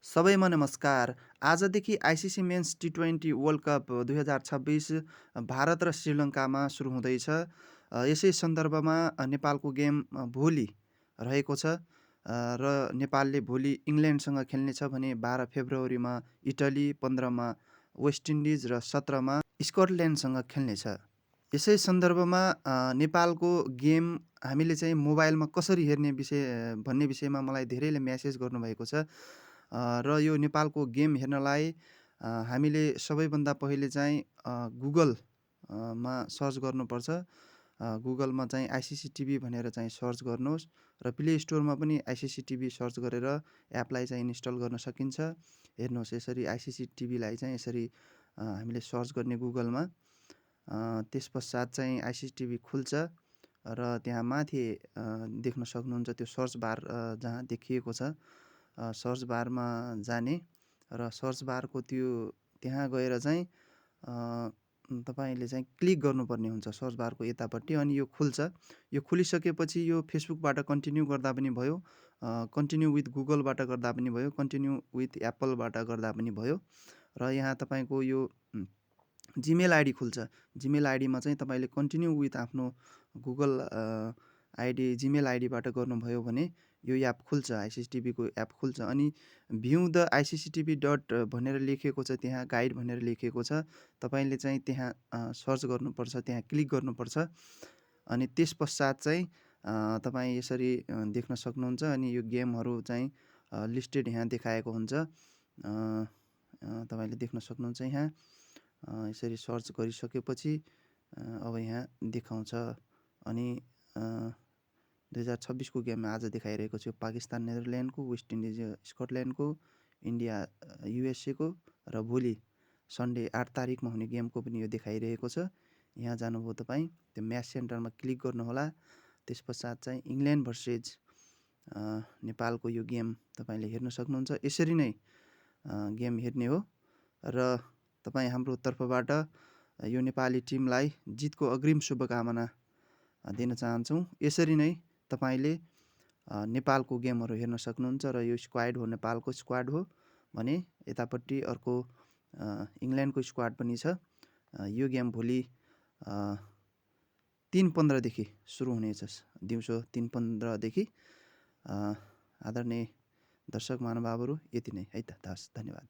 सबैमा नमस्कार। आजदेखि आइसिसी मेन्स टी20 वर्ल्ड कप 2026 भारत र श्रीलङ्कामा सुरु हुँदैछ। यसै सन्दर्भमा नेपालको गेम भोलि रहेको छ र नेपालले भोलि इङ्ल्यान्डसँग खेल्नेछ भने 12 फेब्रुअरीमा इटली, 15मा वेस्ट इन्डिज र 17मा स्कटल्यान्डसँग खेल्नेछ। यसै सन्दर्भमा नेपालको गेम हामीले चाहिँ मोबाइलमा कसरी हेर्ने भन्ने विषयमा मलाई धेरैले म्यासेज गर्नुभएको छ। र यो नेपालको गेम हेर्नलाई हामीले सबैभन्दा पहिले चाहिँ गुगल मा सर्च गर्नुपर्छ। गुगलमा चाहिँ आइसिसी टिभी भनेर चाहिँ सर्च गर्नुहोस् र प्ले स्टोरमा पनि आइसिसी टिभी सर्च गरेर एपलाई चाहिँ इन्स्टल गर्न सकिन्छ। हेर्नुहोस्, यसरी आइसिसी टिभीलाई चाहिँ यसरी हामीले सर्च गर्ने गुगलमा। त्यस पश्चात चाहिँ आइसिसी टिभी खुल्छ र त्यहाँ माथि देख्न सक्नुहुन्छ त्यो सर्च बार जहाँ देखिएको छ। सर्च बारमा जाने र सर्च बारको त्यहाँ गएर चाहिँ तपाईँले चाहिँ क्लिक गर्नुपर्ने हुन्छ सर्च बारको यतापट्टि, अनि यो खुल्छ। यो खुलिसकेपछि यो फेसबुकबाट कन्टिन्यू गर्दा पनि भयो, कन्टिन्यू विथ गुगलबाट गर्दा पनि भयो, कन्टिन्यू विथ एप्पलबाट गर्दा पनि भयो। र यहाँ तपाईँको यो जिमेल आइडी खुल्छ। जिमेल आइडीमा चाहिँ तपाईँले कन्टिन्यू विथ आफ्नो गुगल आइडी जिमेल आइडीबाट गर्नुभयो भने यो एप खुल्छ, आइसिसी टिभीको एप खुल्छ। अनि view the ICC TV dot भनेर लेखेको छ, त्यहाँ गाइड भनेर लेखेको छ। तपाईँले चाहिँ त्यहाँ सर्च गर्नुपर्छ, त्यहाँ क्लिक गर्नुपर्छ। अनि त्यस पश्चात चाहिँ तपाईँ यसरी देख्न सक्नुहुन्छ। अनि यो गेमहरू चाहिँ लिस्टेड यहाँ देखाएको हुन्छ। तपाईँले देख्न सक्नुहुन्छ यहाँ। यसरी सर्च गरिसकेपछि अब यहाँ देखाउँछ। अनि 2026 को गेममा आज देखाइरहेको छु पाकिस्तान नेदरल्यान्डको, वेस्ट इन्डिज स्कटल्यान्डको, इन्डिया युएसएको र भोलि सन्डे 8 तारिकमा हुने गेमको पनि यो देखाइरहेको छ। यहाँ जानुभयो तपाईँ, त्यो म्याच सेन्टरमा क्लिक गर्नुहोला। त्यस पश्चात चाहिँ इङ्ल्यान्ड भर्सेज नेपालको यो गेम तपाईँले हेर्न सक्नुहुन्छ। यसरी नै गेम हेर्ने हो र तपाईँ हाम्रो तर्फबाट यो नेपाली टिमलाई जितको अग्रिम शुभकामना दिन चाहन्छौँ। यसरी नै तपाईँले नेपालको गेमहरू हेर्न सक्नुहुन्छ। र यो स्क्वाड हो, नेपालको स्क्वाड हो भने यतापट्टि अर्को इङ्ल्यान्डको स्क्वाड पनि छ। यो गेम भोलि 3:15देखि सुरु हुनेछ, दिउँसो 3:15देखि। आदरणीय दर्शक महानुभावहरू, यति नै है त। हस्, धन्यवाद।